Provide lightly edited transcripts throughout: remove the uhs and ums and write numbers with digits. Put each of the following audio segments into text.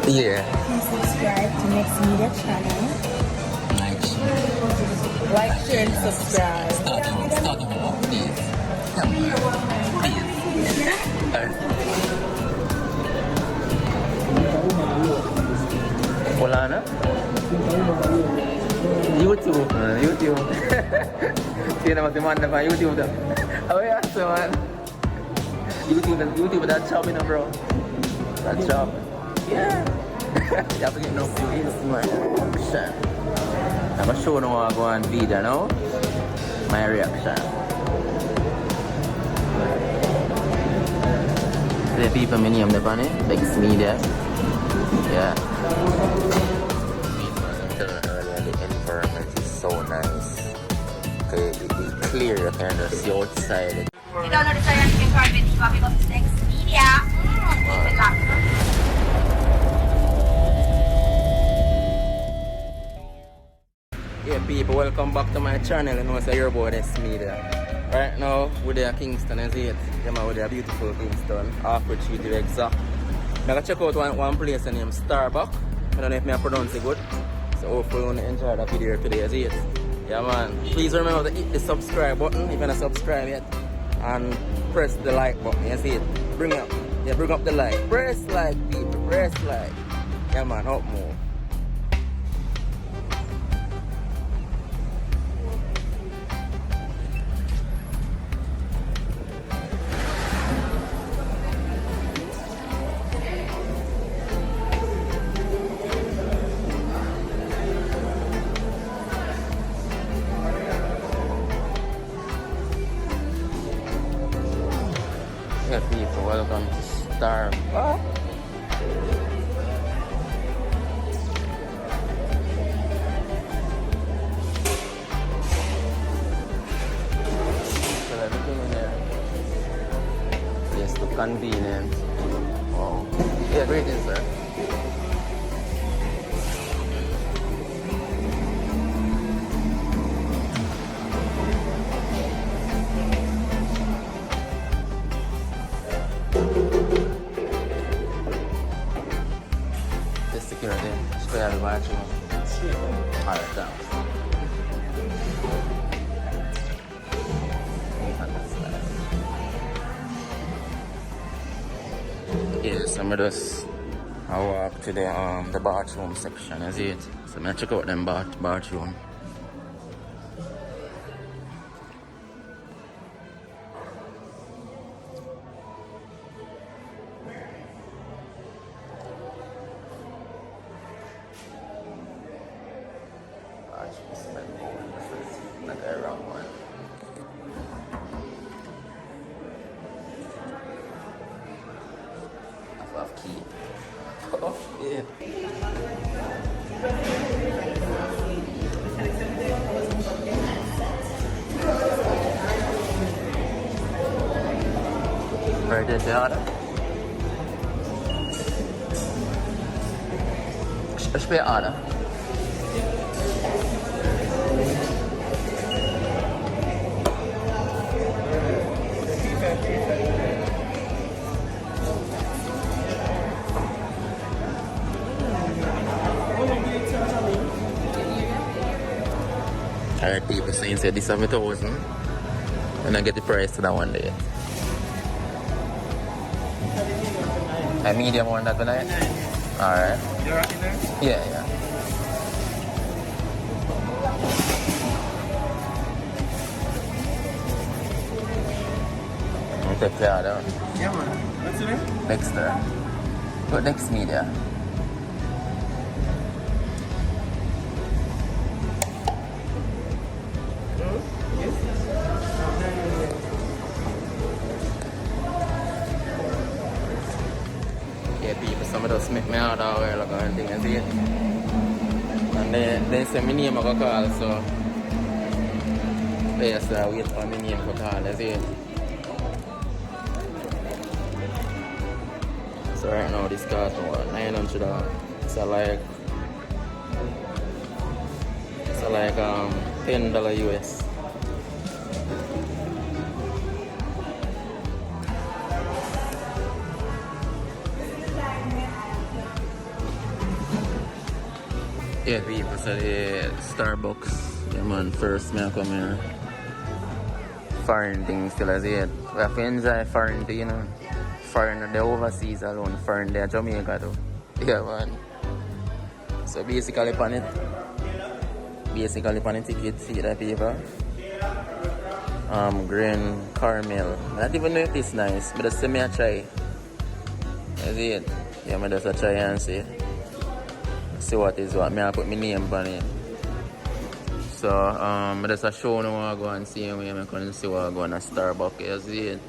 Yeah. Please subscribe to Next Media channel. Like, share. Like, share, and subscribe. Start them off, please. Come on. Please. Wala na? YouTube. YouTube. Sino magdemanda pa? YouTube daw. Oh yeah, so man. YouTube that job, you know, bro. That job. Yeah. You have to get no views, man. Shit. I'm gonna show no one go on video, no? My reaction. The people many of the bunny, Next Media. Yeah. The environment is so nice. Okay, it's clear, you can just see outside. You don't know the science in carpet, because it's Next Media. Yeah, people, welcome back to my channel. You know, so you're about Next Media. Right now, we're there at Kingston, is it? Yeah, man, we're there beautiful Kingston, Awkward Street to be exact. I'm gonna check out one place named Starbucks. I don't know if I pronounce it good. So hopefully you enjoy the video today, is it? Yeah, man. Please remember to hit the subscribe button if you're not subscribed yet. And press the like button, you see it? Bring up the like. Press like, people, press like. Yeah, man, up more. Yeah, people, welcome to Starbucks. So everything in there. Yes, the convenience. Wow. Yeah, great, sir. The security. Straight out of the bathroom. Alright, down. Yes, I'm just I walk to the bathroom section, is it? So I'm gonna check out them bathroom. Not the wrong one. I have key. Oh, yeah. Right there, the order. Ich will order. Alright, people, so you said this is 7,000 and I get the price to that one day. A medium one that tonight? Alright. You're right in there? Yeah. I'll take care of that. Yeah, man. What's your name? Dexter. Go Next Media. Yeah, people, some of those make me out of where like and thing, see it? And they say my name I go call, so they just wait for my name to call, see it? So right now this cost me what, $900. So like $10 US. Yeah, people say the Starbucks. Yeah, man, first me I come here. Foreign things still as yet. We have to enjoy foreign thing, you know. Foreign the overseas alone, foreign the Jamaica though. Yeah, man. So basically upon it. Basically upon the ticket, see that people. Green caramel. I don't even know if it's nice, but just me I try. That's it. Yeah, me just try and see what is what. Me I put my name on it. So I just show no I go and see me. I can see what I go on a Starbucks. That's it.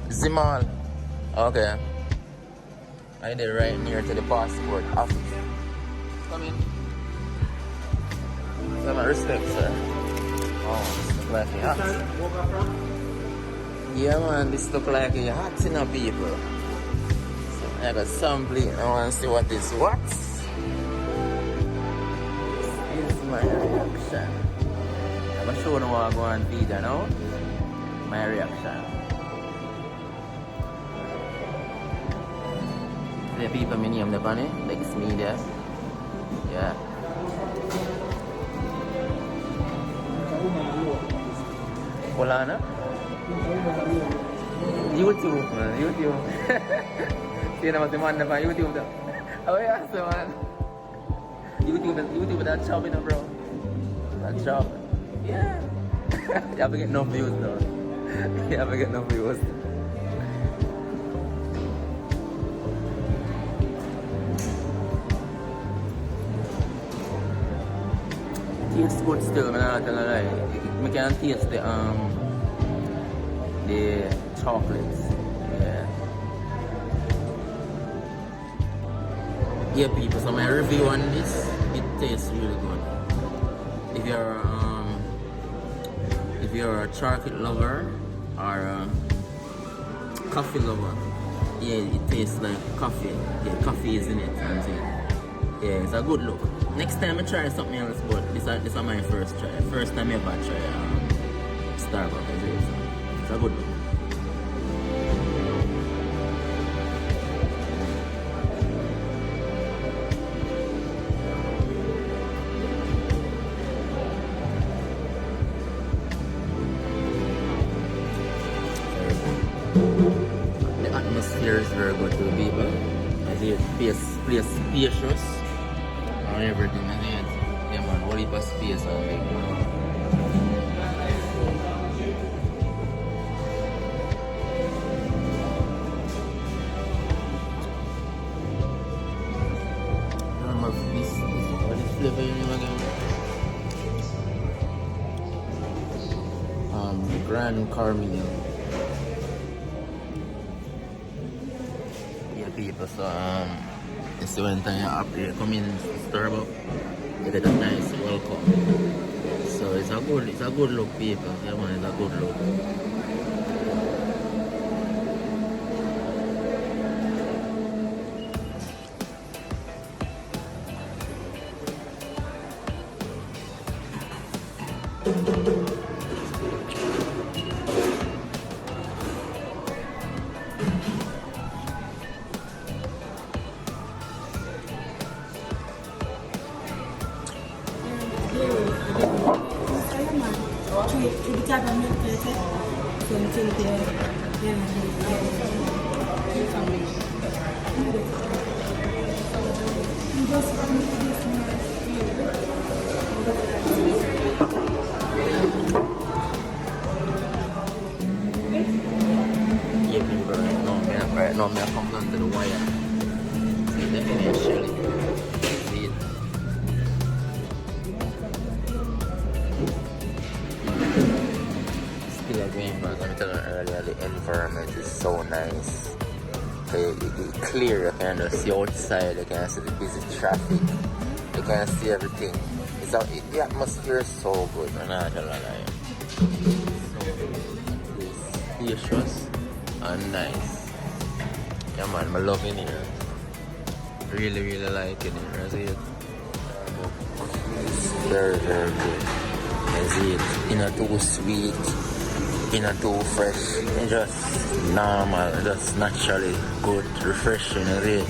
Zimal. Okay. I did right near to the passport office. Come in. So my respect, sir. Oh, this look like a hot. Yeah, man, this look like a hot in a people. So I got sampling. I want to see what is what. This is my reaction. I'm going to show them what I go on video now. My reaction. The people my name the bunny, like it's me there. Yeah. Polana? YouTube, man. YouTube. See na man na YouTube da. Oh yeah, so man. YouTube that job you know, bro. That job. Yeah. You have to get no views though. You have to get no views. It's good still, I'm not gonna lie. I can taste the chocolates. Yeah. Yeah, people. So my review on this, it tastes really good. If you're a chocolate lover or a coffee lover, yeah, it tastes like coffee. Yeah, coffee is in it. Yeah, it's a good look. Next time I try something else, but this is my first try. First time I ever try Starbucks. It's a good look. The atmosphere is very good to the people. I see it place spacious. And everything, and then yeah man, whole heap of space and big. This what is flavor you name again? The Grand Caramel. Yeah people, so it's the one time you're up there, come in Starbucks, you get a nice welcome. So it's a good look, people. Yeah man, it's a good look. To the type of milk that so until Yeah, people right now, me come down to the wire. See the finish, Shelly. See it. Still a green bag. I'm telling you earlier, the environment is so nice. It's clear, you can just see outside, you can see the busy traffic, you can see everything. The atmosphere is so good, I'm not gonna lie. So it's spacious and nice. Yeah man, I'm loving it here. Really, really liking it. I see it. It's very, very good. I see it. It's not too sweet, it's not too fresh. It's just normal, just naturally good, refreshing. I see it.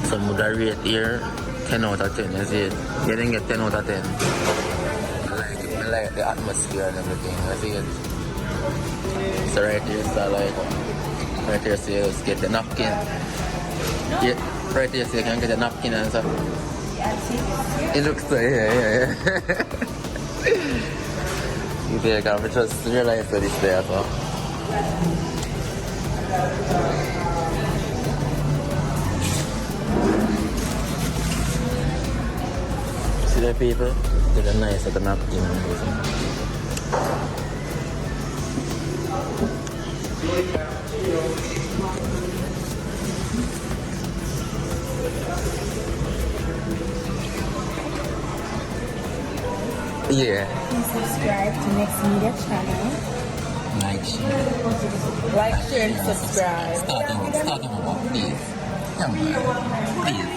So would I rate here 10 out of 10. I see it. You didn't get 10 out of 10. I like it. I like the atmosphere and everything. I see it. So right here, so right here, so you just get the napkin. Yeah, right here, so you can get the napkin and stuff. It looks so, yeah. You think I just realized that it's there, so. See the people? They're nice at the napkin and everything. Yeah. Please subscribe to Next Media channel. Like, share. Like, share, and subscribe. Starting with what, please? Come on, please.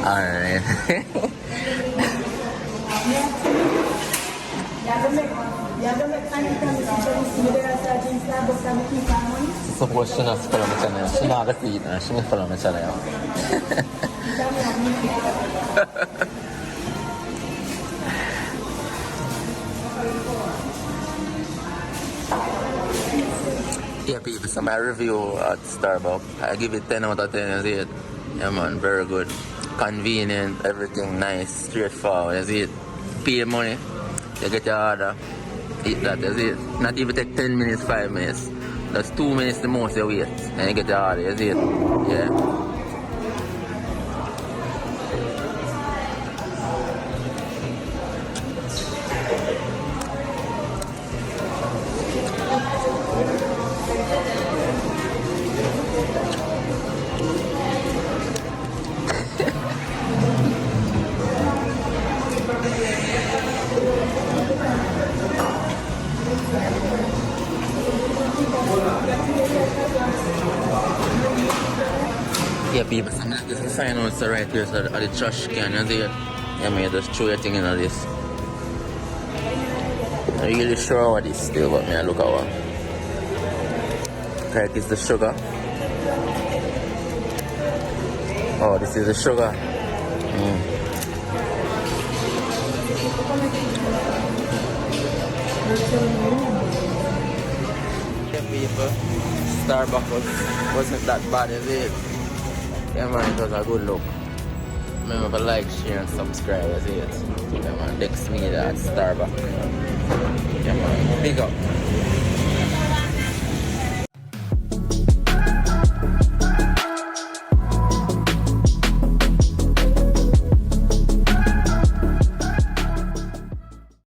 Alright. Suppose she not follow my channel. She not gonna see it now. She not follow my channel. Yeah, people, so my review at Starbucks, I give it 10 out of 10, is it? Yeah man, very good. Convenient, everything nice, straightforward, is it? Pay money, you get your order, eat that, is it? Not even take 10 minutes, 5 minutes. That's 2 minutes the most you wait, and you get your order, is it? Yeah. Yeah, people, so I'm just sign out so right here, so at the trash can, you see it? Yeah, man, just throw your thing in this. I'm really sure what this still, but me, I look at what. Like, it's the sugar. Oh, this is the sugar. Yeah, people, Starbucks wasn't that bad, is it? Yeah man, it was a good look. Remember to like, share and subscribe, is it? Yeah man, next meet at Starbucks. Yeah man, big up.